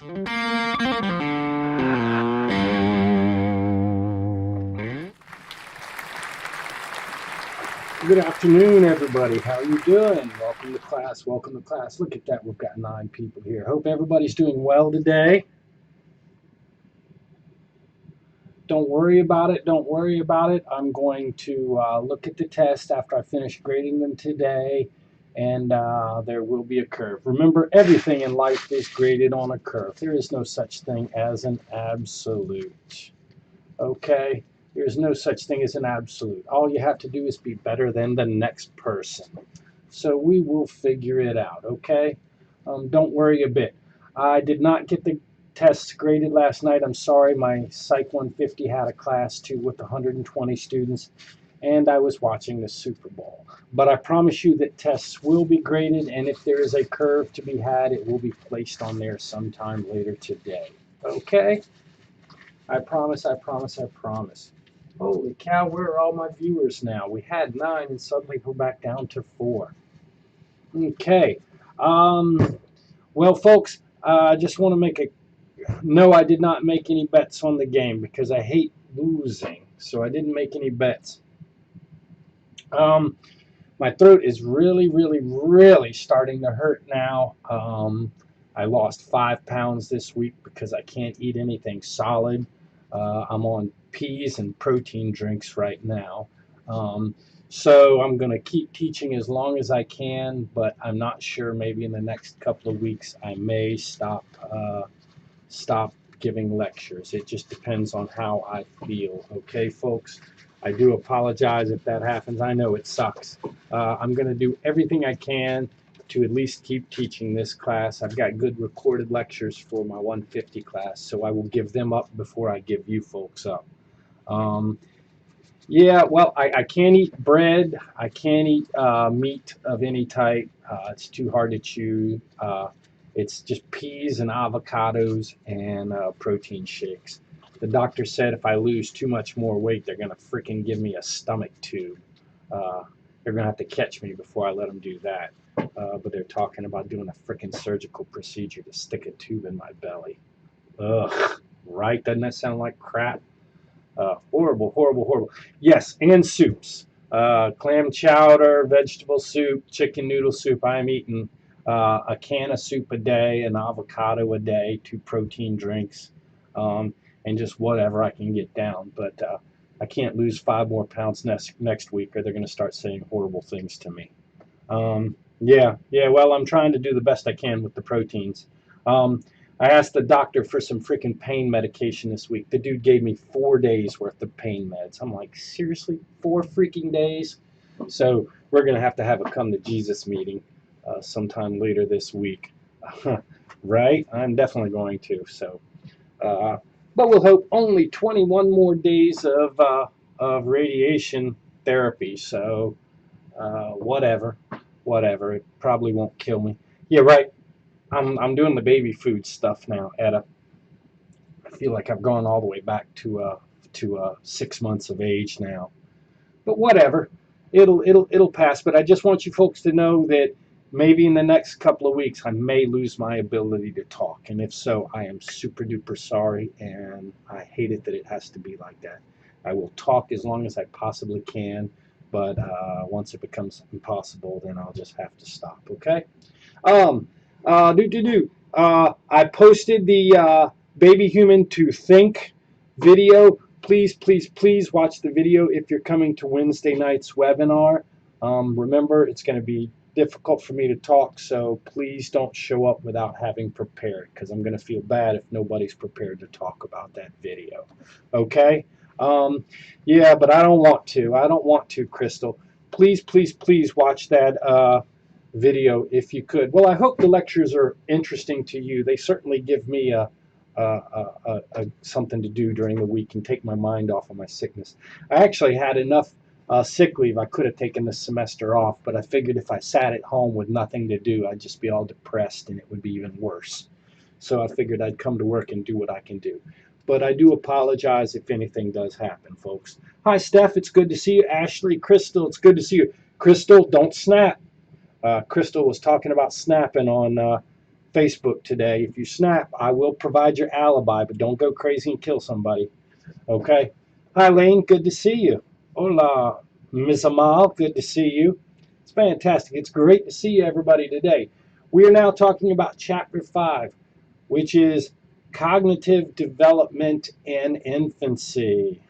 Good afternoon, everybody. How are you doing? Welcome to class. Welcome to class. Look at that. We've got 9 people here. Hope everybody's doing well today. Don't worry about it. Don't worry about it. I'm going to look at the test after I finish grading them today, and there will be a curve. Remember, everything in life is graded on a curve. There is no such thing as an absolute. Okay? There's no such thing as an absolute. All you have to do is be better than the next person. So we will figure it out, okay? Don't worry a bit. I did not get the tests graded last night. I'm sorry. My Psych 150 had a class too with 120 students, and I was watching the Super Bowl. But I promise you that tests will be graded, and if there is a curve to be had, it will be placed on there sometime later today. Okay? I promise, I promise, I promise. Holy cow, where are all my viewers now? We had 9 and suddenly we're back down to 4. Okay. Well, folks, I just want to make a... No, I did not make any bets on the game because I hate losing. So I didn't make any bets. My throat is really, really, really starting to hurt now. I lost 5 pounds this week because I can't eat anything solid. I'm on peas and protein drinks right now. So I'm going to keep teaching as long as I can, but I'm not sure. Maybe in the next couple of weeks I may stop giving lectures. It just depends on how I feel. Okay, folks? I do apologize if that happens. I know it sucks. I'm going to do everything I can to at least keep teaching this class. I've got good recorded lectures for my 150 class, so I will give them up before I give you folks up. Yeah, well, I can't eat bread. I can't eat meat of any type. It's too hard to chew. It's just peas and avocados and protein shakes. The doctor said if I lose too much more weight, they're going to freaking give me a stomach tube. They're going to have to catch me before I let them do that. But they're talking about doing a freaking surgical procedure to stick a tube in my belly. Ugh, right? Doesn't that sound like crap? Horrible, horrible, horrible. Yes, and soups. Clam chowder, vegetable soup, chicken noodle soup. I'm eating a can of soup a day, an avocado a day, 2 protein drinks, and just whatever I can get down. But I can't lose 5 more pounds next week, or they're going to start saying horrible things to me. Yeah, well, I'm trying to do the best I can with the proteins. I asked the doctor for some freaking pain medication this week. The dude gave me 4 days worth of pain meds. I'm like, seriously? 4 freaking days? So we're going to have a come to Jesus meeting sometime later this week. Right? I'm definitely going to. So, but we'll hope only 21 more days of radiation therapy. So whatever. It probably won't kill me. Yeah, right. I'm doing the baby food stuff now, Etta. I feel like I've gone all the way back to 6 months of age now. But whatever, it'll pass. But I just want you folks to know that maybe in the next couple of weeks I may lose my ability to talk, and if so, I am super duper sorry, and I hate it that it has to be like that. I will talk as long as I possibly can, but once it becomes impossible, then I'll just have to stop. Okay. I posted the Baby Human to Think video. Please, please, please watch the video if you're coming to Wednesday night's webinar. Remember, it's going to be difficult for me to talk, so please don't show up without having prepared, because I'm going to feel bad if nobody's prepared to talk about that video. Okay? Yeah, but I don't want to. I don't want to, Crystal. Please, please, please watch that video if you could. Well, I hope the lectures are interesting to you. They certainly give me something to do during the week and take my mind off of my sickness. I actually had enough sick leave. I could have taken the semester off, but I figured if I sat at home with nothing to do, I'd just be all depressed and it would be even worse. So I figured I'd come to work and do what I can do. But I do apologize if anything does happen, folks. Hi, Steph. It's good to see you. Ashley, Crystal, it's good to see you. Crystal, don't snap. Crystal was talking about snapping on Facebook today. If you snap, I will provide your alibi, but don't go crazy and kill somebody. Okay? Hi, Lane. Good to see you. Hola, Ms. Amal. Good to see you. It's fantastic. It's great to see everybody today. We are now talking about Chapter 5, which is Cognitive Development in Infancy.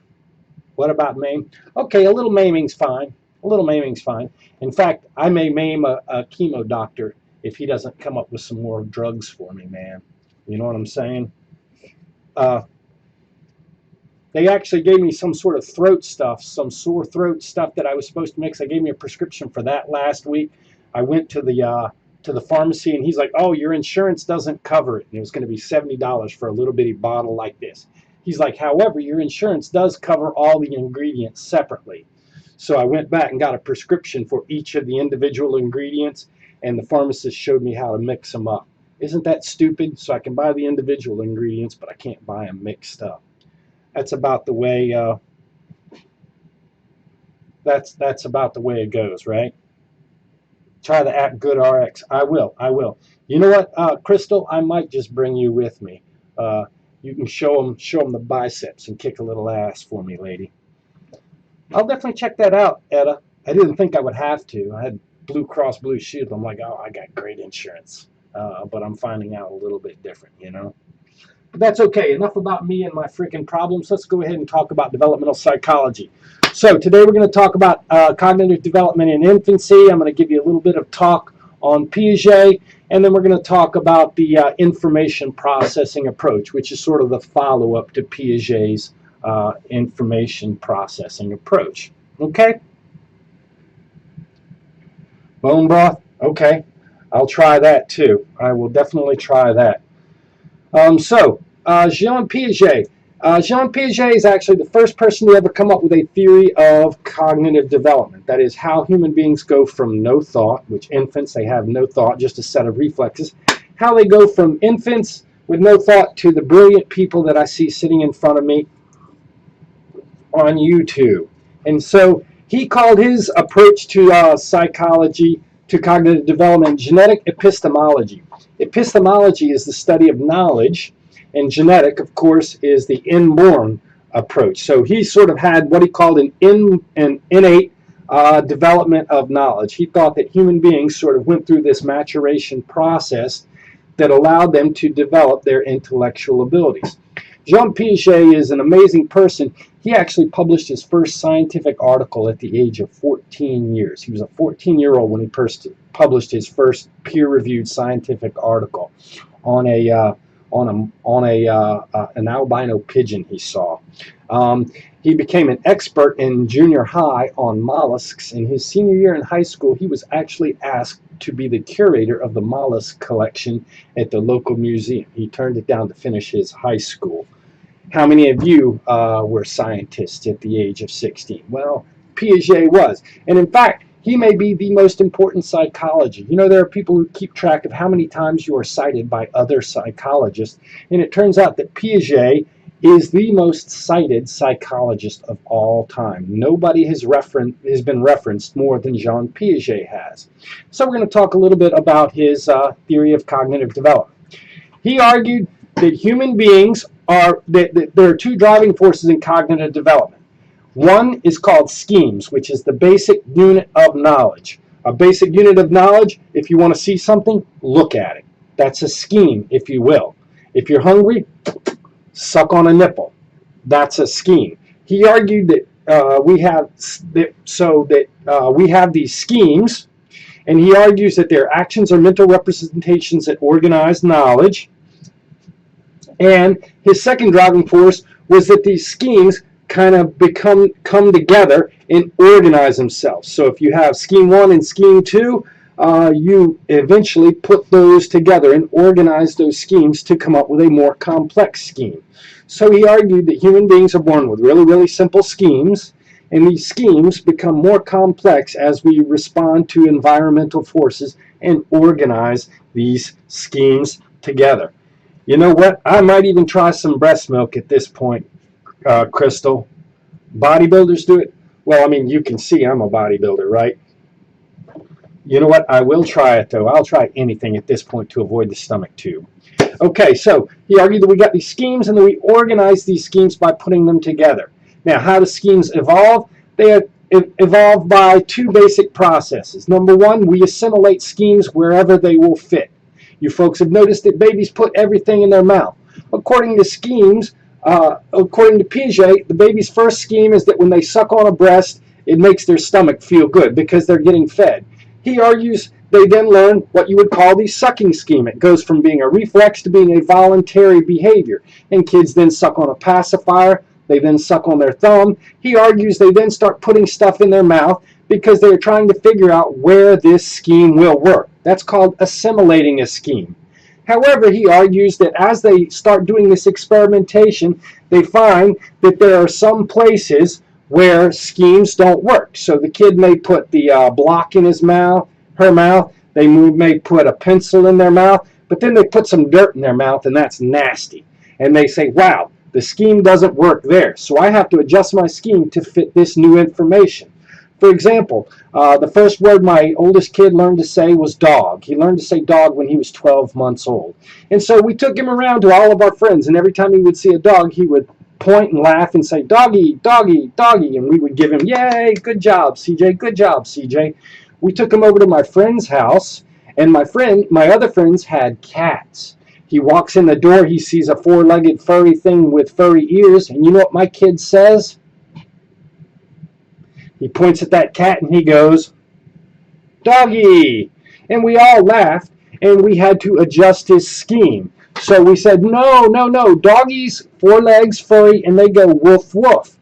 What about MAME? Okay, a little maiming's fine. A little maiming's fine. In fact, I may maim a chemo doctor if he doesn't come up with some more drugs for me, man. You know what I'm saying? They actually gave me some sort of throat stuff, some sore throat stuff that I was supposed to mix. They gave me a prescription for that last week. I went to the pharmacy, and he's like, "Oh, your insurance doesn't cover it." And it was going to be $70 for a little bitty bottle like this. He's like, "However, your insurance does cover all the ingredients separately." So I went back and got a prescription for each of the individual ingredients, and the pharmacist showed me how to mix them up. Isn't that stupid? So I can buy the individual ingredients, but I can't buy them mixed up. That's about the way. That's about the way it goes, right? Try the app GoodRx. I will. You know what, Crystal? I might just bring you with me. You can show them the biceps and kick a little ass for me, lady. I'll definitely check that out, Etta. I didn't think I would have to. I had Blue Cross Blue Shield. I'm like, oh, I got great insurance. But I'm finding out a little bit different, you know? But that's okay. Enough about me and my freaking problems. Let's go ahead and talk about developmental psychology. So today we're going to talk about cognitive development in infancy. I'm going to give you a little bit of talk on Piaget, and then we're going to talk about the information processing approach, which is sort of the follow-up to Piaget's information processing approach. Okay? Bone broth? Okay. I'll try that too. I will definitely try that. Jean Piaget. Jean Piaget is actually the first person to ever come up with a theory of cognitive development. That is how human beings go from no thought, which infants, they have no thought, just a set of reflexes, how they go from infants with no thought to the brilliant people that I see sitting in front of me on YouTube. And so he called his approach to psychology, to cognitive development, genetic epistemology. Epistemology is the study of knowledge, and genetic, of course, is the inborn approach. So he sort of had what he called an innate development of knowledge. He thought that human beings sort of went through this maturation process that allowed them to develop their intellectual abilities. Jean Piaget is an amazing person. He actually published his first scientific article at the age of 14 years. He was a 14-year-old when he published his first peer-reviewed scientific article on an albino pigeon he saw. He became an expert in junior high on mollusks. In his senior year in high school, he was actually asked to be the curator of the mollusk collection at the local museum. He turned it down to finish his high school. How many of you were scientists at the age of 16? Well, Piaget was. And in fact, he may be the most important psychologist. You know, there are people who keep track of how many times you are cited by other psychologists. And it turns out that Piaget is the most cited psychologist of all time. Nobody has been referenced more than Jean Piaget has. So we're going to talk a little bit about his theory of cognitive development. He argued that human beings that there are two driving forces in cognitive development. One is called schemes, which is the basic unit of knowledge. A basic unit of knowledge, if you want to see something, look at it. That's a scheme, if you will. If you're hungry, suck on a nipple. That's a scheme. He argued that we have these schemes, and he argues that their actions are mental representations that organize knowledge. And his second driving force was that these schemes kind of come together and organize themselves. So if you have scheme 1 and scheme 2, you eventually put those together and organize those schemes to come up with a more complex scheme. So he argued that human beings are born with really, really simple schemes, and these schemes become more complex as we respond to environmental forces and organize these schemes together. You know what? I might even try some breast milk at this point, Crystal. Bodybuilders do it. Well, I mean, you can see I'm a bodybuilder, right? You know what? I will try it, though. I'll try anything at this point to avoid the stomach tube. Okay, so he argued that we got these schemes and then we organize these schemes by putting them together. Now, how do schemes evolve? They evolve by two basic processes. Number one, we assimilate schemes wherever they will fit. You folks have noticed that babies put everything in their mouth. According to schemes, according to Piaget, the baby's first scheme is that when they suck on a breast, it makes their stomach feel good because they're getting fed. He argues they then learn what you would call the sucking scheme. It goes from being a reflex to being a voluntary behavior. And kids then suck on a pacifier. They then suck on their thumb. He argues they then start putting stuff in their mouth because they're trying to figure out where this scheme will work. That's called assimilating a scheme. However, he argues that as they start doing this experimentation, they find that there are some places where schemes don't work. So the kid may put the block in his mouth, her mouth. They may put a pencil in their mouth, but then they put some dirt in their mouth, and that's nasty. And they say, wow, the scheme doesn't work there, so I have to adjust my scheme to fit this new information. For example, the first word my oldest kid learned to say was dog. He learned to say dog when he was 12 months old. And so we took him around to all of our friends, and every time he would see a dog, he would point and laugh and say, doggy, doggy, doggy, and we would give him, yay, good job, CJ, good job, CJ. We took him over to my friend's house, and my other friends had cats. He walks in the door, he sees a four-legged furry thing with furry ears, and you know what my kid says? He points at that cat and he goes, doggy! And we all laughed, and we had to adjust his scheme. So we said, no, no, no, doggies, 4 legs, furry, and they go woof, woof.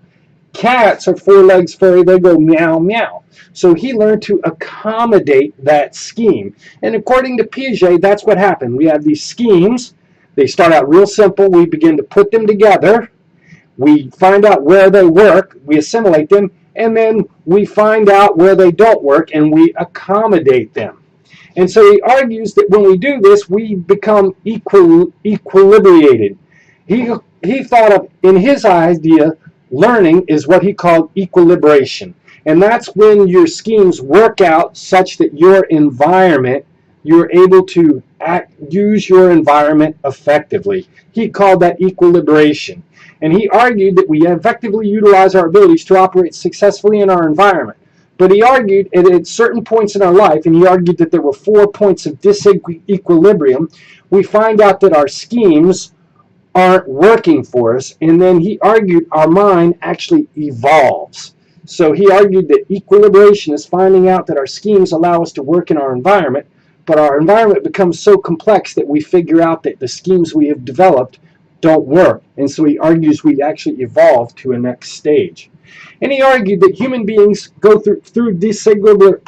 Cats are 4 legs, furry, they go meow, meow. So he learned to accommodate that scheme. And according to Piaget, that's what happened. We have these schemes. They start out real simple. We begin to put them together. We find out where they work. We assimilate them. And then we find out where they don't work, and we accommodate them. And so he argues that when we do this, we become equilibrated. He thought of, in his idea, learning is what he called equilibration. And that's when your schemes work out such that your environment, you're able to use your environment effectively. He called that equilibration. And he argued that we effectively utilize our abilities to operate successfully in our environment. But he argued at certain points in our life, and he argued that there were 4 points of disequilibrium, we find out that our schemes aren't working for us, and then he argued our mind actually evolves. So he argued that equilibration is finding out that our schemes allow us to work in our environment, but our environment becomes so complex that we figure out that the schemes we have developed don't work. And so he argues we actually evolve to a next stage. And he argued that human beings go through disequilibrium,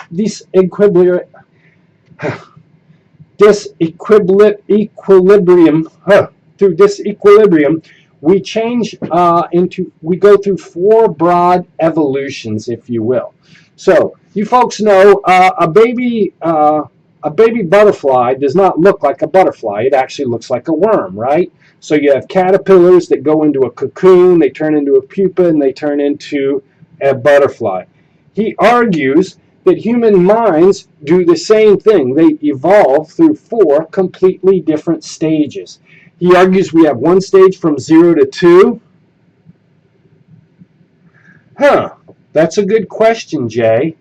through disequilibrium, we go through 4 broad evolutions, if you will. So you folks know a baby butterfly does not look like a butterfly. It actually looks like a worm, right? So you have caterpillars that go into a cocoon, they turn into a pupa, and they turn into a butterfly. He argues that human minds do the same thing. They evolve through 4 completely different stages. He argues we have one stage from 0 to 2. That's a good question, Jay.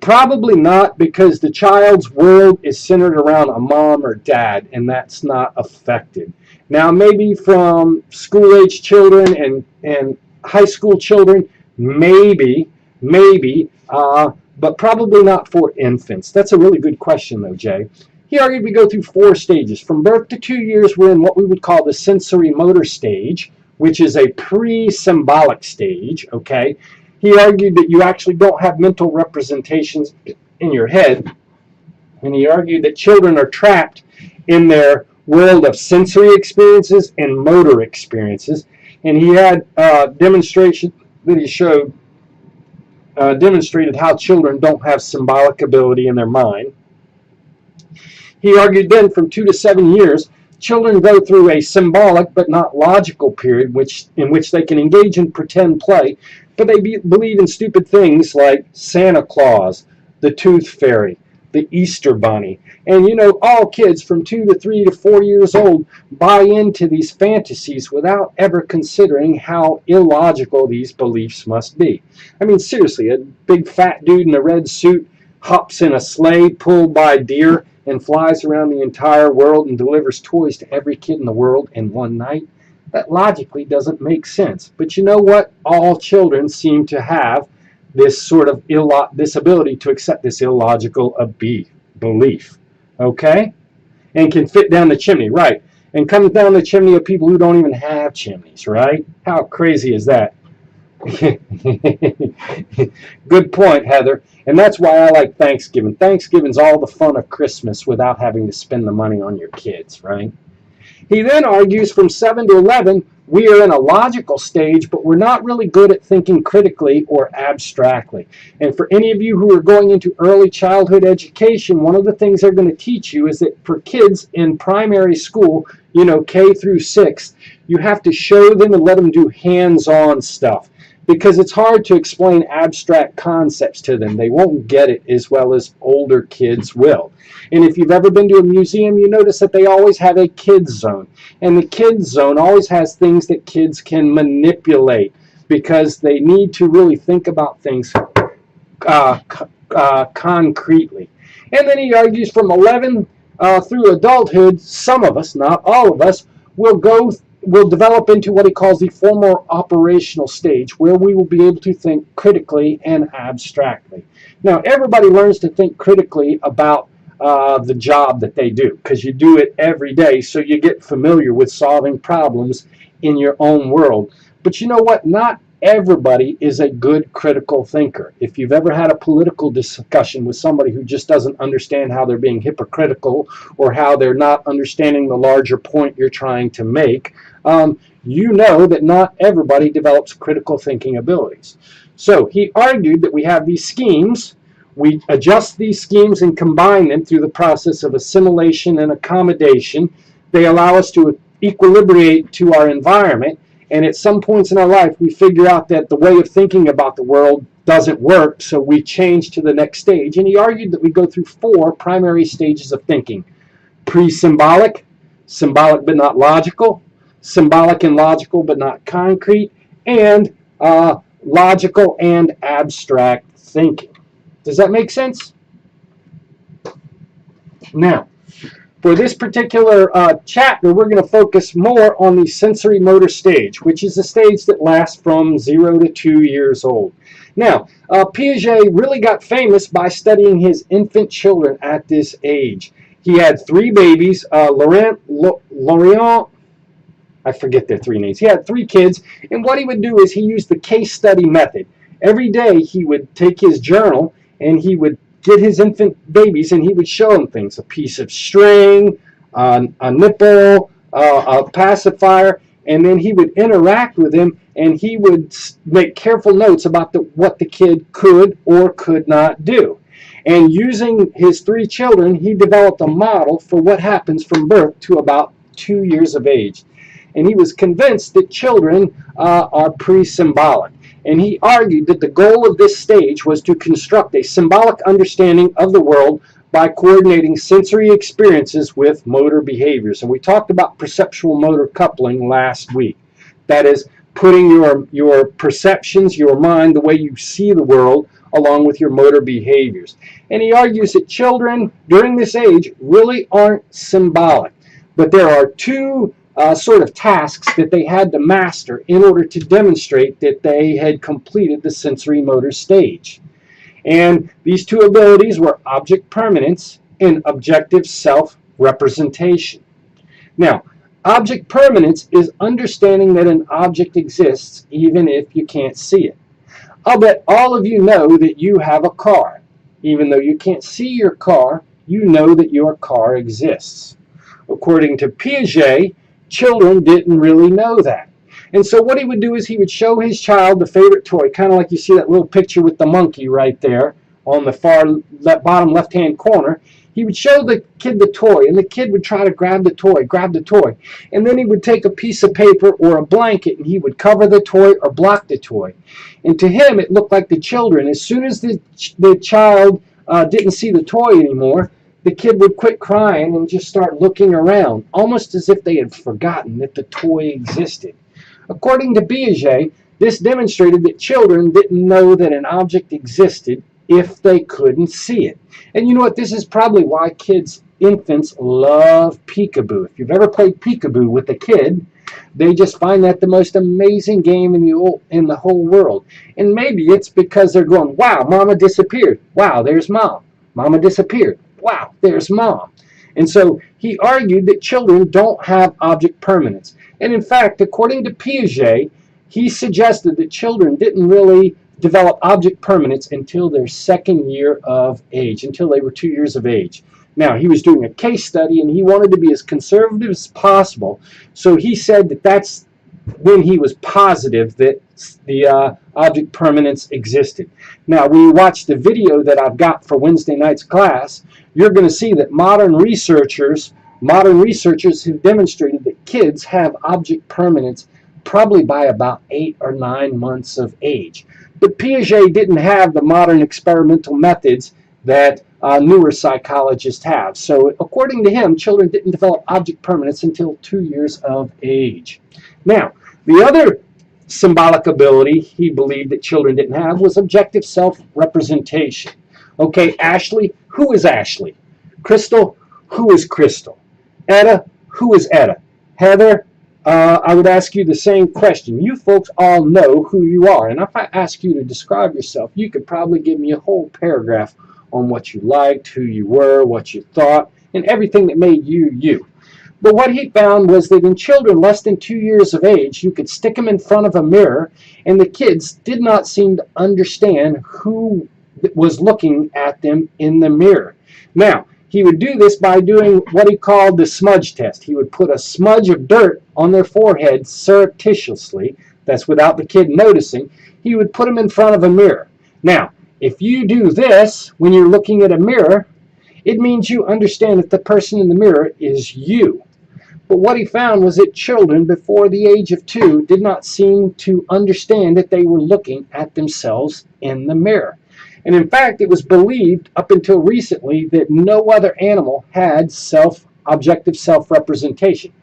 Probably not, because the child's world is centered around a mom or dad, and that's not affected. Now, maybe from school-age children and high school children, maybe, but probably not for infants. That's a really good question, though, Jay. He argued we go through 4 stages. From birth to 2 years, we're in what we would call the sensory motor stage, which is a pre-symbolic stage, okay? He argued that you actually don't have mental representations in your head, and he argued that children are trapped in their world of sensory experiences and motor experiences. And he had demonstration that he showed demonstrated how children don't have symbolic ability in their mind. He argued then from 2 to 7 years Children go through a symbolic but not logical period in which they can engage in pretend play, but they believe in stupid things like Santa Claus, the Tooth Fairy, the Easter Bunny. And you know, all kids from 2 to 3 to 4 years old buy into these fantasies without ever considering how illogical these beliefs must be. I mean, seriously, a big fat dude in a red suit hops in a sleigh pulled by deer and flies around the entire world and delivers toys to every kid in the world in one night. That logically doesn't make sense. But you know what? All children seem to have this sort of this ability to accept this illogical belief, okay? And can fit down the chimney, right? And comes down the chimney of people who don't even have chimneys, right? How crazy is that? Good point, Heather. And that's why I like Thanksgiving. Thanksgiving's all the fun of Christmas without having to spend the money on your kids, right? He then argues from 7 to 11, we are in a logical stage, but we're not really good at thinking critically or abstractly. And for any of you who are going into early childhood education, one of the things they're going to teach you is that for kids in primary school, you know, K through 6, you have to show them and let them do hands-on stuff, because it's hard to explain abstract concepts to them. They won't get it as well as older kids will. And if you've ever been to a museum, you notice that they always have a kids zone. And the kids zone always has things that kids can manipulate, because they need to really think about things concretely. And then he argues from 11 through adulthood, some of us, not all of us, will develop into what he calls the formal operational stage, where we will be able to think critically and abstractly. Now, everybody learns to think critically about the job that they do, because you do it every day, so you get familiar with solving problems in your own world. But you know what? Not everybody is a good critical thinker. If you've ever had a political discussion with somebody who just doesn't understand how they're being hypocritical, or how they're not understanding the larger point you're trying to make, you know that not everybody develops critical thinking abilities. So he argued that we have these schemes. We adjust these schemes and combine them through the process of assimilation and accommodation. They allow us to equilibrate to our environment, and at some points in our life we figure out that the way of thinking about the world doesn't work, so we change to the next stage. And he argued that we go through 4 primary stages of thinking: pre-symbolic, symbolic but not logical, symbolic and logical but not concrete, and logical and abstract thinking. Does that make sense? Now, for this particular chapter, we're going to focus more on the sensory motor stage, which is a stage that lasts from 0 to 2 years old. Now, Piaget really got famous by studying his infant children at this age. He had 3 babies, Laurent, I forget their 3 names. He had 3 kids, and what he would do is he used the case study method. Every day he would take his journal and he would get his infant babies and he would show them things: a piece of string, a nipple, a pacifier, and then he would interact with them and he would make careful notes about what the kid could or could not do. And using his 3 children, he developed a model for what happens from birth to about 2 years of age. And he was convinced that children are pre-symbolic. And he argued that the goal of this stage was to construct a symbolic understanding of the world by coordinating sensory experiences with motor behaviors. And we talked about perceptual motor coupling last week. That is, putting your perceptions, your mind, the way you see the world, along with your motor behaviors. And he argues that children during this age really aren't symbolic, but there are 2 sort of tasks that they had to master in order to demonstrate that they had completed the sensory motor stage. And these 2 abilities were object permanence and objective self-representation. Now, object permanence is understanding that an object exists even if you can't see it. I'll bet all of you know that you have a car. Even though you can't see your car, you know that your car exists. According to Piaget, children didn't really know that. And so what he would do is he would show his child the favorite toy, kind of like you see that little picture with the monkey right there on the far bottom left-hand corner. He would show the kid the toy, and the kid would try to grab the toy, and then he would take a piece of paper or a blanket, and he would cover the toy or block the toy. And to him, it looked like the children, as soon as the child didn't see the toy anymore, the kid would quit crying and just start looking around, almost as if they had forgotten that the toy existed. According to Piaget, this demonstrated that children didn't know that an object existed if they couldn't see it. And you know what? This is probably why infants love peekaboo. If you've ever played peekaboo with a kid, they just find that the most amazing game in the whole world. And maybe it's because they're going, wow, Mama disappeared. Wow, there's Mom. Mama disappeared. Wow, there's Mom. And so he argued that children don't have object permanence. And in fact, according to Piaget, he suggested that children didn't really develop object permanence until their second year of age, until they were 2 years of age. Now, he was doing a case study, and he wanted to be as conservative as possible, so he said that that's when he was positive that the object permanence existed. Now, when you watch the video that I've got for Wednesday night's class, you're going to see that modern researchers have demonstrated that kids have object permanence probably by about 8 or 9 months of age. But Piaget didn't have the modern experimental methods that newer psychologists have. So according to him, children didn't develop object permanence until 2 years of age. Now, the other symbolic ability he believed that children didn't have was objective self-representation. Okay, Ashley, who is Ashley? Crystal, who is Crystal? Etta, who is Etta? Heather, I would ask you the same question. You folks all know who you are, and if I ask you to describe yourself, you could probably give me a whole paragraph on what you liked, who you were, what you thought, and everything that made you you. But what he found was that in children less than 2 years of age, you could stick them in front of a mirror, and the kids did not seem to understand who was looking at them in the mirror. Now, he would do this by doing what he called the smudge test. He would put a smudge of dirt on their forehead surreptitiously, that's without the kid noticing. He would put them in front of a mirror. Now, if you do this when you're looking at a mirror, it means you understand that the person in the mirror is you. But what he found was that children before the age of 2 did not seem to understand that they were looking at themselves in the mirror. And in fact, it was believed up until recently that no other animal had objective self-representation.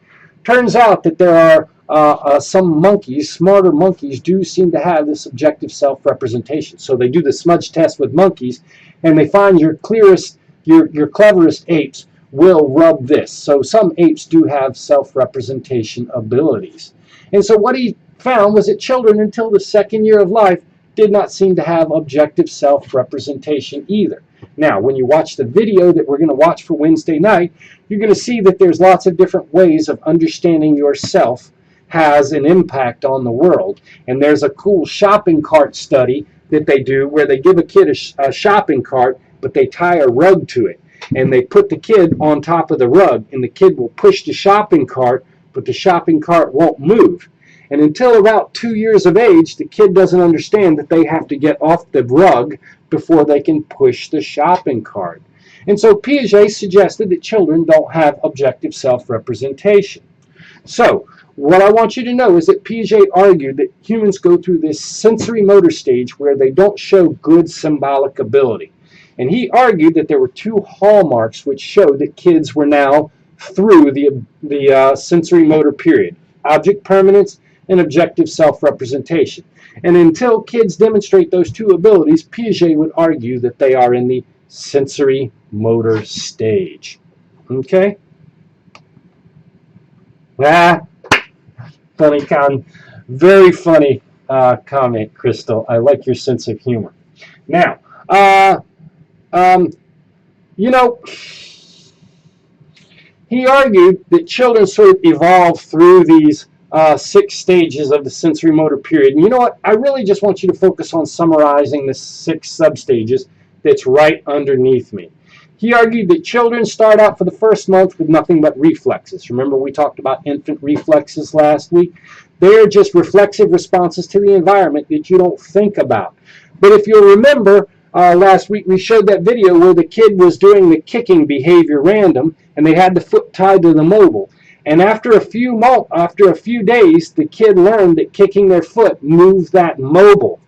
Turns out that there are some monkeys, smarter monkeys, do seem to have this objective self-representation. So they do the smudge test with monkeys, and they find your cleverest apes will rub this. So some apes do have self-representation abilities. And so what he found was that children until the second year of life did not seem to have objective self-representation either. Now, when you watch the video that we're going to watch for Wednesday night, you're going to see that there's lots of different ways of understanding yourself has an impact on the world. And there's a cool shopping cart study that they do where they give a kid a shopping cart, but they tie a rug to it. And they put the kid on top of the rug, and the kid will push the shopping cart, but the shopping cart won't move. And until about 2 years of age, the kid doesn't understand that they have to get off the rug before they can push the shopping cart. And so Piaget suggested that children don't have objective self-representation. So what I want you to know is that Piaget argued that humans go through this sensory motor stage where they don't show good symbolic ability. And he argued that there were 2 hallmarks which showed that kids were now through the sensory motor period: object permanence and objective self-representation. And until kids demonstrate those 2 abilities, Piaget would argue that they are in the sensory motor stage. Okay? Funny very funny comment, Crystal. I like your sense of humor. Now, you know, he argued that children sort of evolve through these 6 stages of the sensory motor period. And you know what? I really just want you to focus on summarizing the 6 substages that's right underneath me. He argued that children start out for the first month with nothing but reflexes. Remember we talked about infant reflexes last week? They're just reflexive responses to the environment that you don't think about. But if you'll remember, last week we showed that video where the kid was doing the kicking behavior random, and they had the foot tied to the mobile. And after a few days, the kid learned that kicking their foot moved that mobile.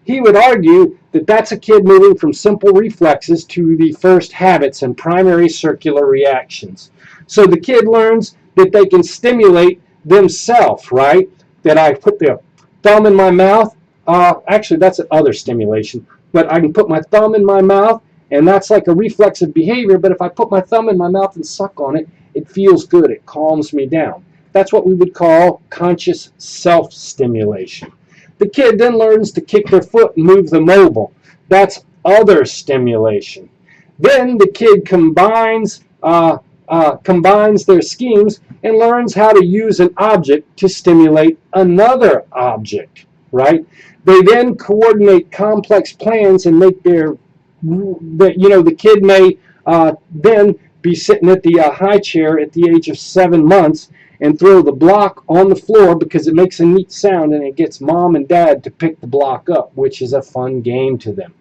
He would argue that that's a kid moving from simple reflexes to the first habits and primary circular reactions. So the kid learns that they can stimulate themselves, right? That I put the thumb in my mouth. Actually, that's other stimulation. But I can put my thumb in my mouth, and that's like a reflexive behavior. But if I put my thumb in my mouth and suck on it, it feels good. It calms me down. That's what we would call conscious self-stimulation. The kid then learns to kick their foot and move the mobile. That's other stimulation. Then the kid combines their schemes and learns how to use an object to stimulate another object, right? They then coordinate complex plans and make the kid may then be sitting at the high chair at the age of 7 months and throw the block on the floor because it makes a neat sound, and it gets mom and dad to pick the block up, which is a fun game to them.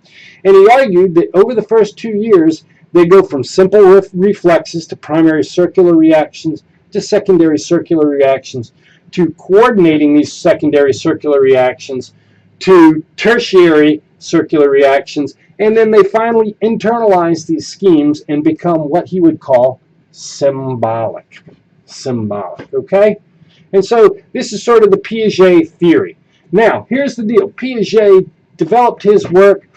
And he argued that over the first 2 years, they go from simple reflexes to primary circular reactions to secondary circular reactions to coordinating these secondary circular reactions to tertiary circular reactions, and then they finally internalize these schemes and become what he would call symbolic. Okay? And so this is sort of the Piaget theory. Now, here's the deal. Piaget developed his work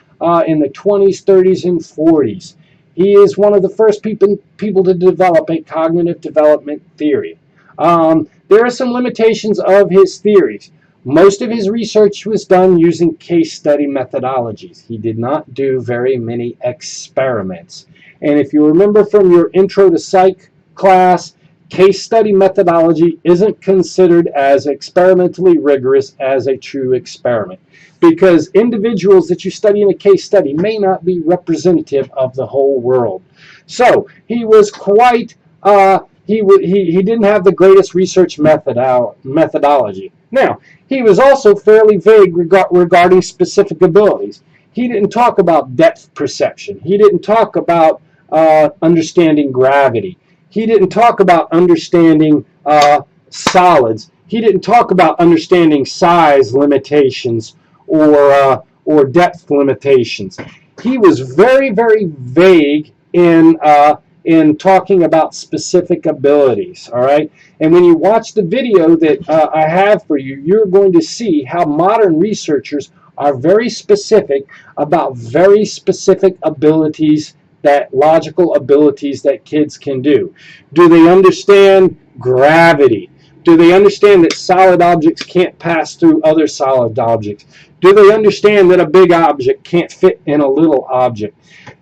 in the 20s, 30s, and 40s. He is one of the first people to develop a cognitive development theory. There are some limitations of his theories. Most of his research was done using case study methodologies. He did not do very many experiments. And if you remember from your Intro to Psych class, case study methodology isn't considered as experimentally rigorous as a true experiment, because individuals that you study in a case study may not be representative of the whole world. So he was quite, he didn't have the greatest research methodology. Now, he was also fairly vague regarding specific abilities. He didn't talk about depth perception. He didn't talk about understanding gravity. He didn't talk about understanding solids. He didn't talk about understanding size limitations or depth limitations. He was very, very vague in talking about specific abilities, all right? And when you watch the video that I have for you, you're going to see how modern researchers are very specific about very specific abilities, that logical abilities that kids can do. Do they understand gravity? Do they understand that solid objects can't pass through other solid objects? Do they understand that a big object can't fit in a little object?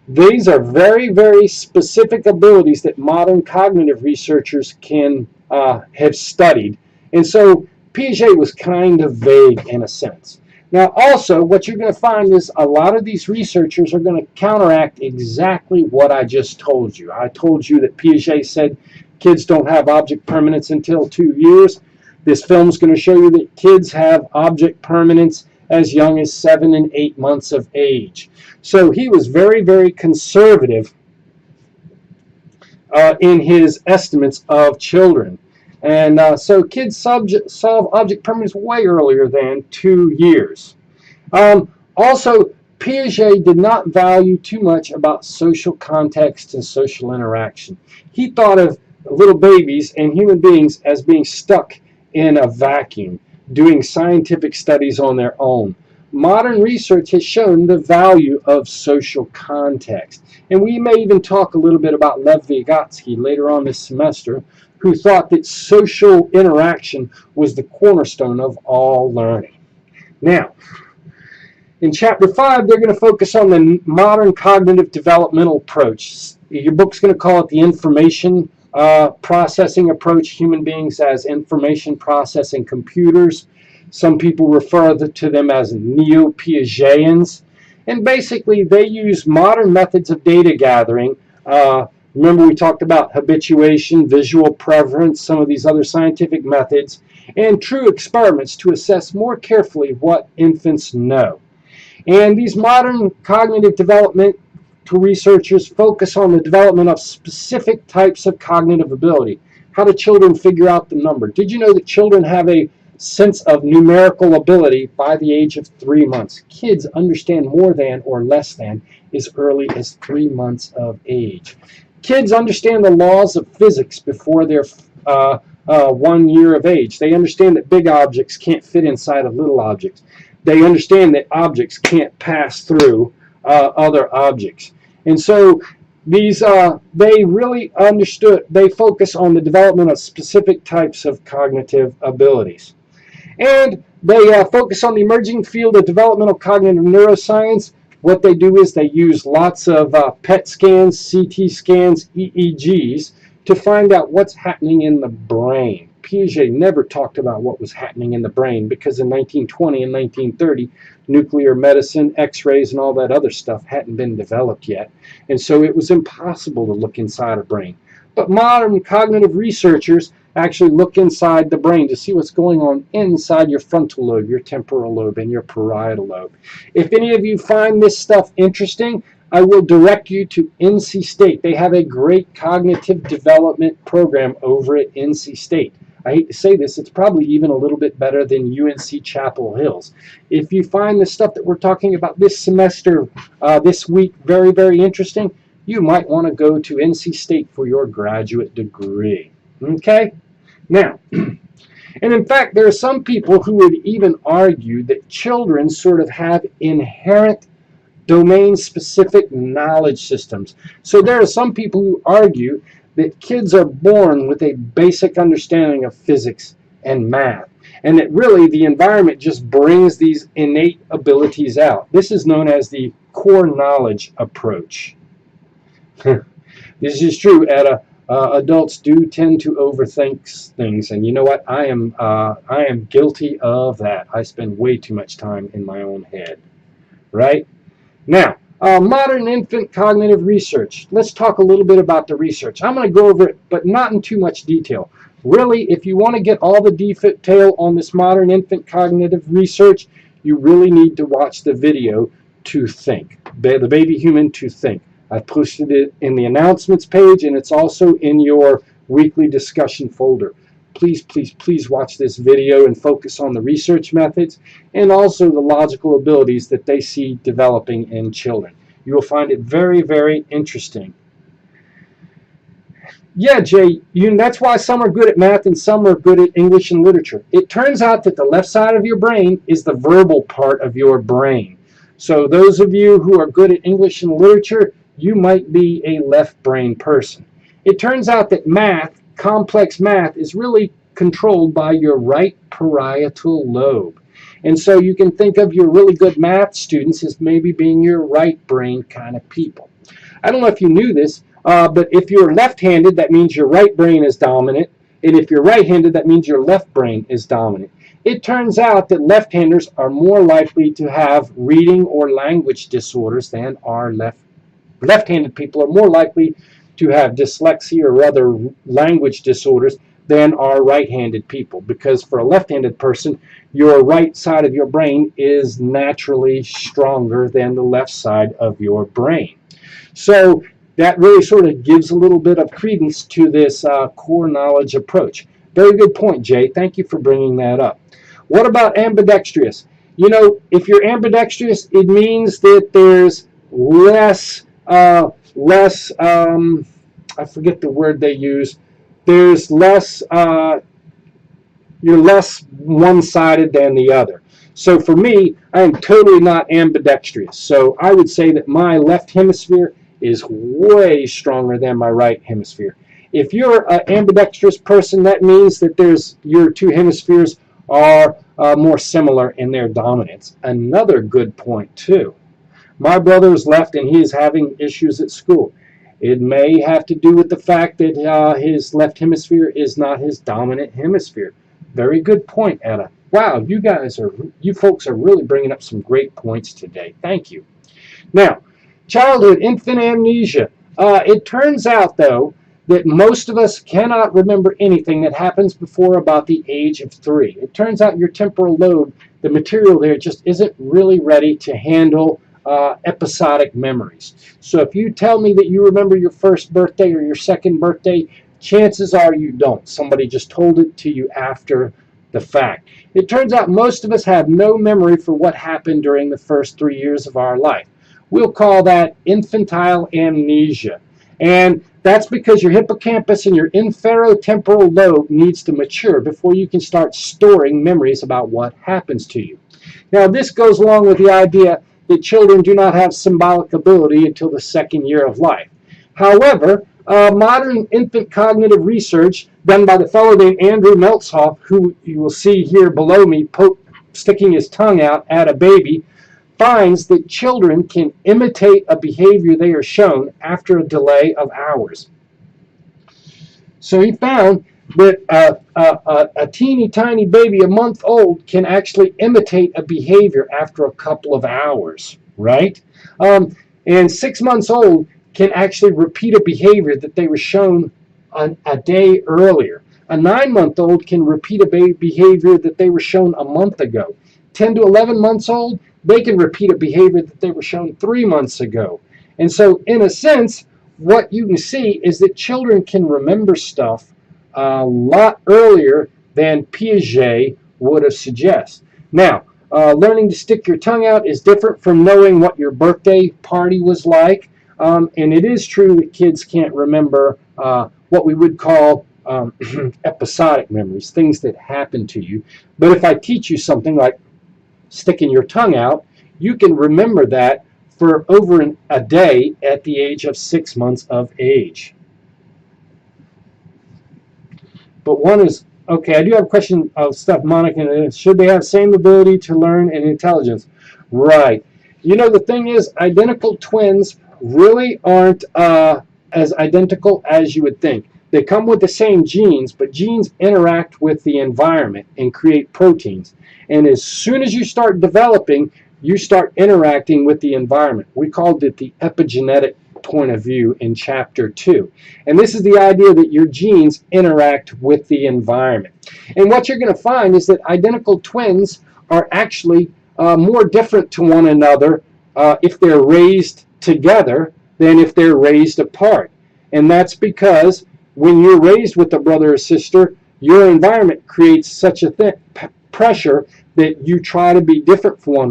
These are very, very specific abilities that modern cognitive researchers can have studied. And so Piaget was kind of vague in a sense. Now also, what you're going to find is a lot of these researchers are going to counteract exactly what I just told you. I told you that Piaget said kids don't have object permanence until 2 years. This film is going to show you that kids have object permanence as young as 7 and 8 months of age. So he was very, very conservative in his estimates of children. And so kids solve object permanence way earlier than 2 years. Also, Piaget did not value too much about social context and social interaction. He thought of little babies and human beings as being stuck in a vacuum, doing scientific studies on their own. Modern research has shown the value of social context. And we may even talk a little bit about Lev Vygotsky later on this semester, who thought that social interaction was the cornerstone of all learning. Now, in Chapter 5, they're going to focus on the modern cognitive developmental approach. Your book's going to call it the information processing approach, human beings as information processing computers. Some people refer to them as neo-Piagetians. And basically, they use modern methods of data gathering. Remember, we talked about habituation, visual preference, some of these other scientific methods, and true experiments to assess more carefully what infants know. And these modern cognitive developmental researchers focus on the development of specific types of cognitive ability. How do children figure out the number? Did you know that children have a sense of numerical ability by the age of 3 months? Kids understand more than or less than as early as 3 months of age. Kids understand the laws of physics before they're 1 year of age. They understand that big objects can't fit inside of little objects. They understand that objects can't pass through other objects. And so they really they focus on the development of specific types of cognitive abilities. And they focus on the emerging field of developmental cognitive neuroscience. What they do is they use lots of PET scans, CT scans, EEGs to find out what's happening in the brain. Piaget never talked about what was happening in the brain because in 1920 and 1930, nuclear medicine, x-rays, and all that other stuff hadn't been developed yet. And so it was impossible to look inside a brain. But modern cognitive researchers actually look inside the brain to see what's going on inside your frontal lobe, your temporal lobe, and your parietal lobe. If any of you find this stuff interesting, I will direct you to NC State. They have a great cognitive development program over at NC State. I hate to say this, it's probably even a little bit better than UNC Chapel Hills. If you find the stuff that we're talking about this semester, this week, very, very interesting, you might want to go to NC State for your graduate degree. Okay? Now, and in fact, there are some people who would even argue that children sort of have inherent domain-specific knowledge systems. So there are some people who argue that kids are born with a basic understanding of physics and math, and that really the environment just brings these innate abilities out. This is known as the core knowledge approach. This is true. Adults do tend to overthink things, and you know what? I am guilty of that. I spend way too much time in my own head, right? Now, modern infant cognitive research. Let's talk a little bit about the research. I'm going to go over it, but not in too much detail. Really, if you want to get all the detail on this modern infant cognitive research, you really need to watch the video To Think, the Baby Human to Think. I've posted it in the announcements page, and it's also in your weekly discussion folder. Please, please, please watch this video and focus on the research methods and also the logical abilities that they see developing in children. You will find it very, very interesting. Yeah, Jay, that's why some are good at math and some are good at English and literature. It turns out that the left side of your brain is the verbal part of your brain. So those of you who are good at English and literature, you might be a left brain person. It turns out that math, complex math, is really controlled by your right parietal lobe. And so you can think of your really good math students as maybe being your right brain kind of people. I don't know if you knew this, but if you're left-handed, that means your right brain is dominant. And if you're right-handed, that means your left brain is dominant. It turns out that left-handers are more likely to have reading or language disorders than are left-handed people are more likely to have dyslexia or other language disorders than are right-handed people, because for a left-handed person, your right side of your brain is naturally stronger than the left side of your brain. So that really sort of gives a little bit of credence to this core knowledge approach. Very good point, Jay. Thank you for bringing that up. What about ambidextrous? You know, if you're ambidextrous, it means that there's less, I forget the word they use. There's less, you're less one-sided than the other. So for me, I am totally not ambidextrous. So I would say that my left hemisphere is way stronger than my right hemisphere. If you're an ambidextrous person, that means that your two hemispheres are more similar in their dominance. Another good point, too. My brother is left and he is having issues at school. It may have to do with the fact that his left hemisphere is not his dominant hemisphere. Very good point, Etta. Wow, you folks are really bringing up some great points today. Thank you. Now, childhood infant amnesia. It turns out, though, that most of us cannot remember anything that happens before about the age of 3. It turns out your temporal lobe the material there just isn't really ready to handle episodic memories. So if you tell me that you remember your first birthday or your second birthday, chances are you don't. Somebody just told it to you after the fact. It turns out most of us have no memory for what happened during the first 3 years of our life. We'll call that infantile amnesia. And that's because your hippocampus and your inferotemporal lobe needs to mature before you can start storing memories about what happens to you. Now, this goes along with the idea that children do not have symbolic ability until the second year of life. However, modern infant cognitive research done by the fellow named Andrew Meltzoff, who you will see here below me sticking his tongue out at a baby, finds that children can imitate a behavior they are shown after a delay of hours. So he found that a teeny tiny baby, a month old, can actually imitate a behavior after a couple of hours, right? And 6 months old can actually repeat a behavior that they were shown a day earlier. A 9-month-old can repeat a behavior that they were shown a month ago. 10 to 11 months old, they can repeat a behavior that they were shown 3 months ago. And so, in a sense, what you can see is that children can remember stuff a lot earlier than Piaget would have suggested. Now, learning to stick your tongue out is different from knowing what your birthday party was like. And it is true that kids can't remember what we would call episodic memories, things that happen to you. But if I teach you something like sticking your tongue out, you can remember that for over a day at the age of 6 months of age. But one is, okay, I do have a question of stuff, Monica. Should they have same ability to learn and intelligence? Right. You know, the thing is, identical twins really aren't as identical as you would think. They come with the same genes, but genes interact with the environment and create proteins. And as soon as you start developing, you start interacting with the environment. We called it the epigenetic point of view in chapter 2. And this is the idea that your genes interact with the environment. And what you're going to find is that identical twins are actually more different to one another if they're raised together than if they're raised apart. And that's because when you're raised with a brother or sister, your environment creates such a pressure that you try to be different from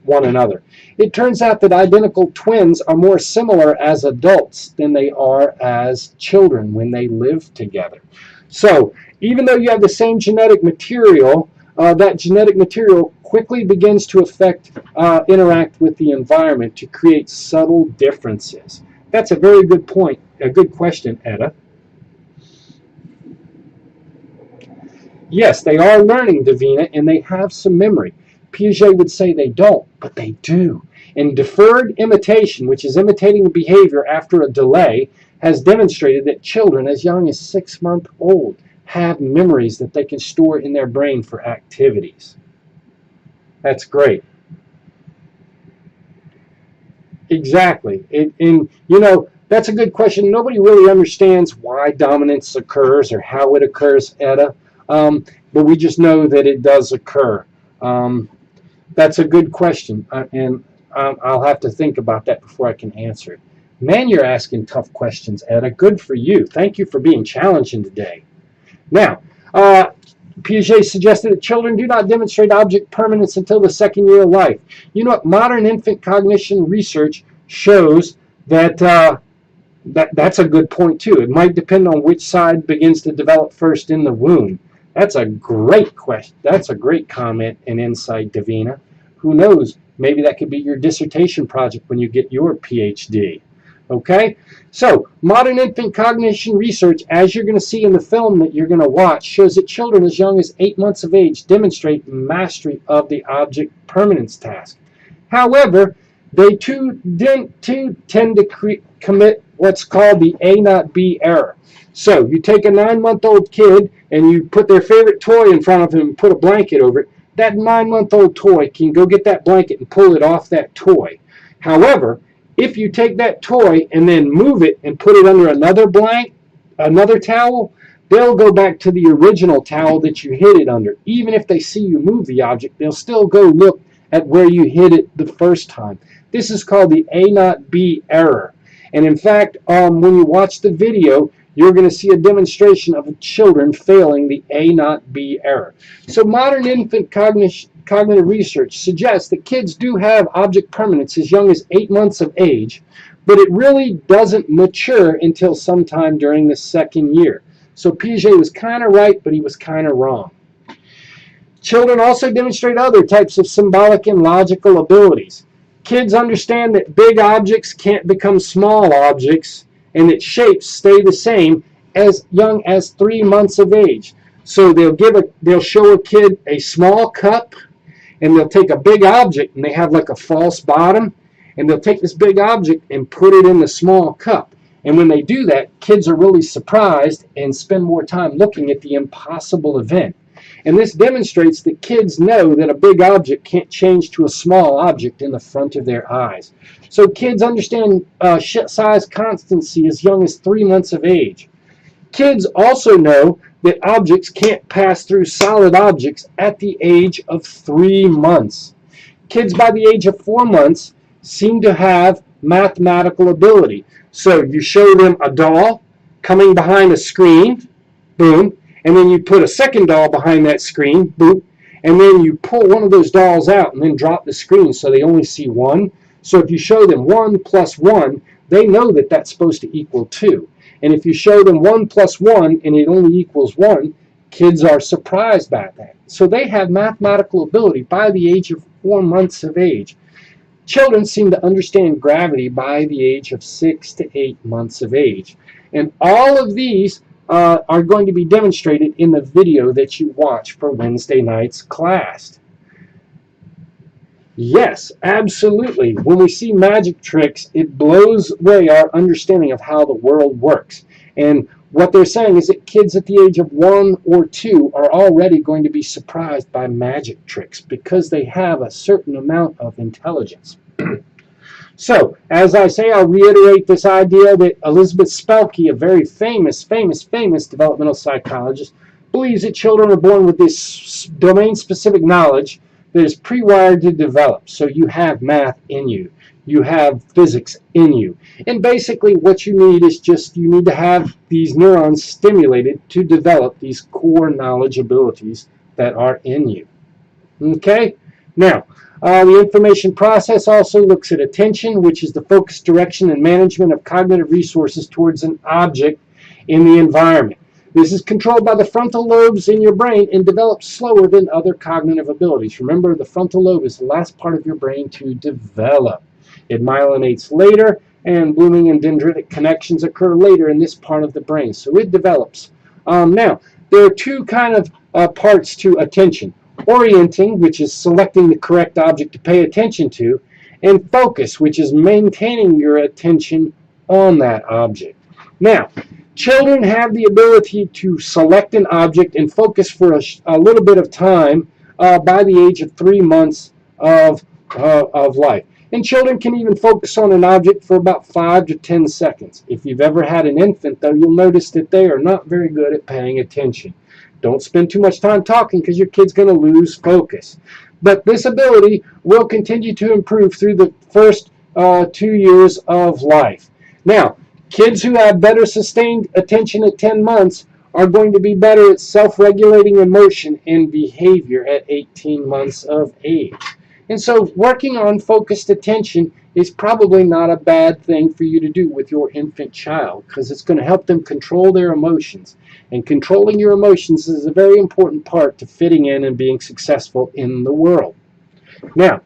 one another. It turns out that identical twins are more similar as adults than they are as children when they live together. So even though you have the same genetic material, that genetic material quickly begins to interact with the environment to create subtle differences. That's a very good point, a good question, Etta. Yes, they are learning, Davina, and they have some memory. Piaget would say they don't, but they do. And deferred imitation, which is imitating a behavior after a delay, has demonstrated that children as young as 6 months old have memories that they can store in their brain for activities. That's great. Exactly. And you know, that's a good question. Nobody really understands why dominance occurs or how it occurs, Etta. But we just know that it does occur. That's a good question, and I'll have to think about that before I can answer it. Man, you're asking tough questions, Etta. Good for you. Thank you for being challenging today. Now, Piaget suggested that children do not demonstrate object permanence until the second year of life. You know what? Modern infant cognition research shows that that's a good point, too. It might depend on which side begins to develop first in the womb. That's a great question. That's a great comment and insight, Davina. Who knows? Maybe that could be your dissertation project when you get your PhD. Okay? So, modern infant cognition research, as you're going to see in the film that you're going to watch, shows that children as young as 8 months of age demonstrate mastery of the object permanence task. However, they too tend to commit what's called the A not B error. So, you take a 9-month-old kid and you put their favorite toy in front of them and put a blanket over it. That 9-month-old toy can go get that blanket and pull it off that toy. However, if you take that toy and then move it and put it under another towel, they'll go back to the original towel that you hid it under. Even if they see you move the object, they'll still go look at where you hid it the first time. This is called the A not B error. And in fact, when you watch the video, you're going to see a demonstration of children failing the A not B error. So modern infant cognitive research suggests that kids do have object permanence as young as 8 months of age, but it really doesn't mature until sometime during the second year. So Piaget was kind of right, but he was kind of wrong. Children also demonstrate other types of symbolic and logical abilities. Kids understand that big objects can't become small objects and that shapes stay the same as young as 3 months of age. So they'll show a kid a small cup, and they'll take a big object, and they have like a false bottom, and they'll take this big object and put it in the small cup. And when they do that, kids are really surprised and spend more time looking at the impossible event. And this demonstrates that kids know that a big object can't change to a small object in the front of their eyes. So kids understand size constancy as young as 3 months of age. Kids also know that objects can't pass through solid objects at the age of 3 months. Kids by the age of 4 months seem to have mathematical ability. So you show them a doll coming behind a screen, boom, and then you put a second doll behind that screen, boop, and then you pull one of those dolls out and then drop the screen so they only see one. So if you show them 1 plus 1, they know that that's supposed to equal 2. And if you show them 1 plus 1 and it only equals 1, kids are surprised by that. So they have mathematical ability by the age of 4 months of age. Children seem to understand gravity by the age of 6 to 8 months of age. And all of these are going to be demonstrated in the video that you watch for Wednesday night's class. Yes, absolutely. When we see magic tricks, it blows away our understanding of how the world works. And what they're saying is that kids at the age of 1 or 2 are already going to be surprised by magic tricks because they have a certain amount of intelligence. So, as I say, I'll reiterate this idea that Elizabeth Spelke, a very famous developmental psychologist, believes that children are born with this domain-specific knowledge that is pre-wired to develop. So you have math in you. You have physics in you. And basically what you need is you need to have these neurons stimulated to develop these core knowledge abilities that are in you. Okay? Now, the information process also looks at attention, which is the focus, direction, and management of cognitive resources towards an object in the environment. This is controlled by the frontal lobes in your brain and develops slower than other cognitive abilities. Remember, the frontal lobe is the last part of your brain to develop. It myelinates later, and blooming and dendritic connections occur later in this part of the brain. So it develops. Now, there are two kind of parts to attention. Orienting, which is selecting the correct object to pay attention to, and focus, which is maintaining your attention on that object. Now, children have the ability to select an object and focus for a little bit of time by the age of 3 months of life. And children can even focus on an object for about 5 to 10 seconds. If you've ever had an infant, though, you'll notice that they are not very good at paying attention. Don't spend too much time talking because your kid's going to lose focus. But this ability will continue to improve through the first 2 years of life. Now, kids who have better sustained attention at 10 months are going to be better at self-regulating emotion and behavior at 18 months of age. And so working on focused attention is probably not a bad thing for you to do with your infant child because it's going to help them control their emotions. And controlling your emotions is a very important part to fitting in and being successful in the world. Now,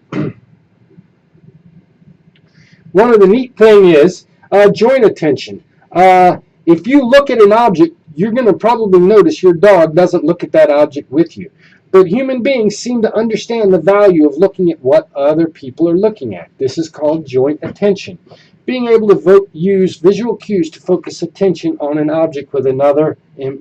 one of the neat things is joint attention. If you look at an object, you're going to probably notice your dog doesn't look at that object with you. But human beings seem to understand the value of looking at what other people are looking at. This is called joint attention. Being able to use visual cues to focus attention on an object with another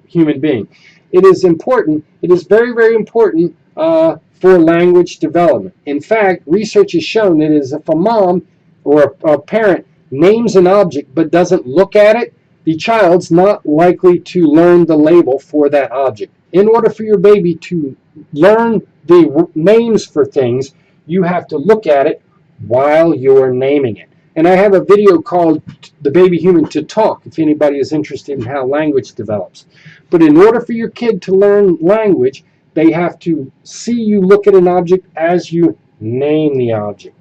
human being. It is important. It is very, very important for language development. In fact, research has shown that if a mom or a parent names an object but doesn't look at it, the child's not likely to learn the label for that object. In order for your baby to learn the names for things, you have to look at it while you're naming it. And I have a video called The Baby Human to Talk, if anybody is interested in how language develops. But in order for your kid to learn language, they have to see you look at an object as you name the object.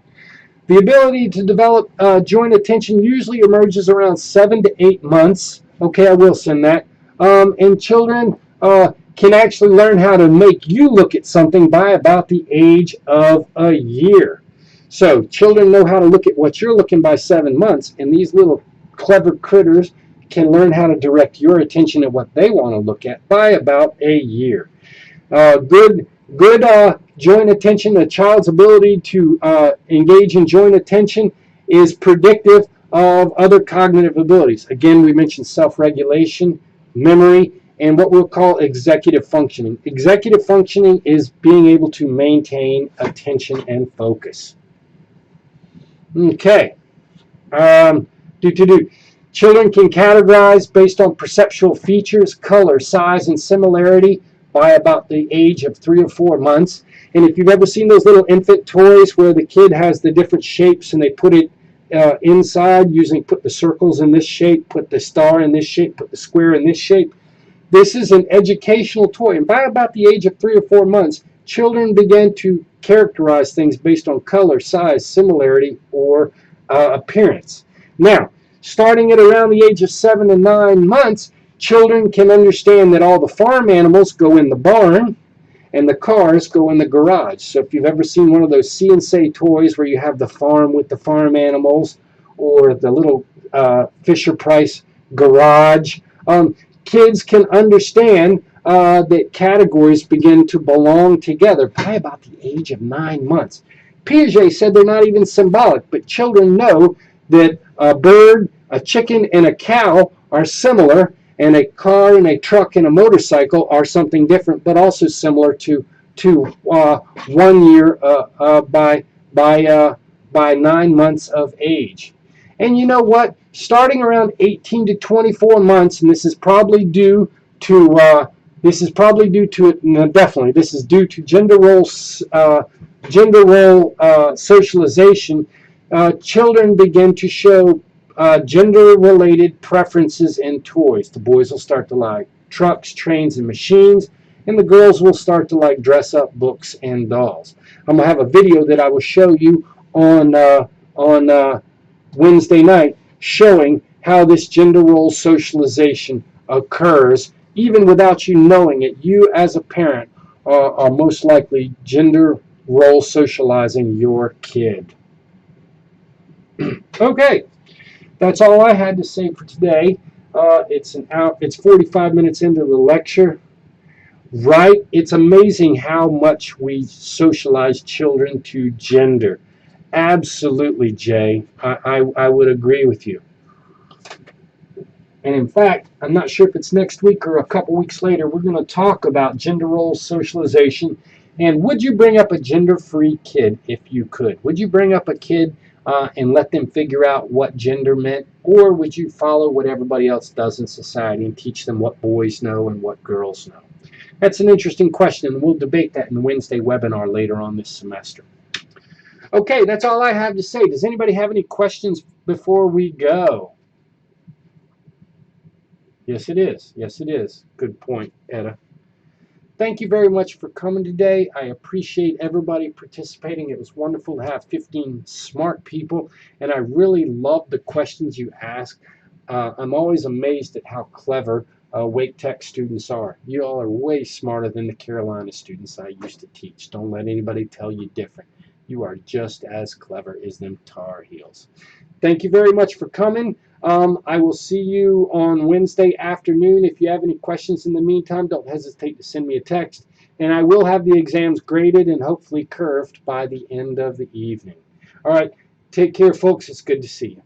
The ability to develop joint attention usually emerges around 7 to 8 months. Okay, I will send that. And children can actually learn how to make you look at something by about the age of a year. So children know how to look at what you're looking by 7 months, and these little clever critters can learn how to direct your attention at what they want to look at by about a year. Good joint attention. A child's ability to engage in joint attention is predictive of other cognitive abilities. Again, we mentioned self-regulation, memory, and what we'll call executive functioning. Executive functioning is being able to maintain attention and focus. Okay. Children can categorize based on perceptual features, color, size, and similarity by about the age of 3 or 4 months. And if you've ever seen those little infant toys where the kid has the different shapes and they put it inside, put the circles in this shape, put the star in this shape, put the square in this shape, this is an educational toy. And by about the age of 3 or 4 months, children begin to characterize things based on color, size, similarity, or appearance. Now, starting at around the age of 7 to 9 months, children can understand that all the farm animals go in the barn and the cars go in the garage. So if you've ever seen one of those See and Say toys where you have the farm with the farm animals, or the little Fisher-Price garage, kids can understand that categories begin to belong together by about the age of 9 months. Piaget said they're not even symbolic, but children know that a bird, a chicken, and a cow are similar, and a car and a truck and a motorcycle are something different, but also similar to 1 year by 9 months of age. And you know what? Starting around 18 to 24 months, and this is due to gender role socialization. Children begin to show gender-related preferences in toys. The boys will start to like trucks, trains, and machines, and the girls will start to like dress-up books and dolls. I'm gonna have a video that I will show you on Wednesday night, showing how this gender role socialization occurs. Even without you knowing it, you as a parent are most likely gender role socializing your kid. Okay, that's all I had to say for today. It's 45 minutes into the lecture. Right? It's amazing how much we socialize children to gender. Absolutely, Jay. I would agree with you. And in fact, I'm not sure if it's next week or a couple weeks later, we're going to talk about gender role socialization. And would you bring up a gender-free kid if you could? Would you bring up a kid and let them figure out what gender meant? Or would you follow what everybody else does in society and teach them what boys know and what girls know? That's an interesting question, and we'll debate that in the Wednesday webinar later on this semester. Okay, that's all I have to say. Does anybody have any questions before we go? Yes, it is. Yes, it is. Good point, Etta. Thank you very much for coming today. I appreciate everybody participating. It was wonderful to have 15 smart people, and I really love the questions you ask. I'm always amazed at how clever Wake Tech students are. You all are way smarter than the Carolina students I used to teach. Don't let anybody tell you different. You are just as clever as them Tar Heels. Thank you very much for coming. I will see you on Wednesday afternoon. If you have any questions in the meantime, don't hesitate to send me a text. And I will have the exams graded and hopefully curved by the end of the evening. All right, take care, folks. It's good to see you.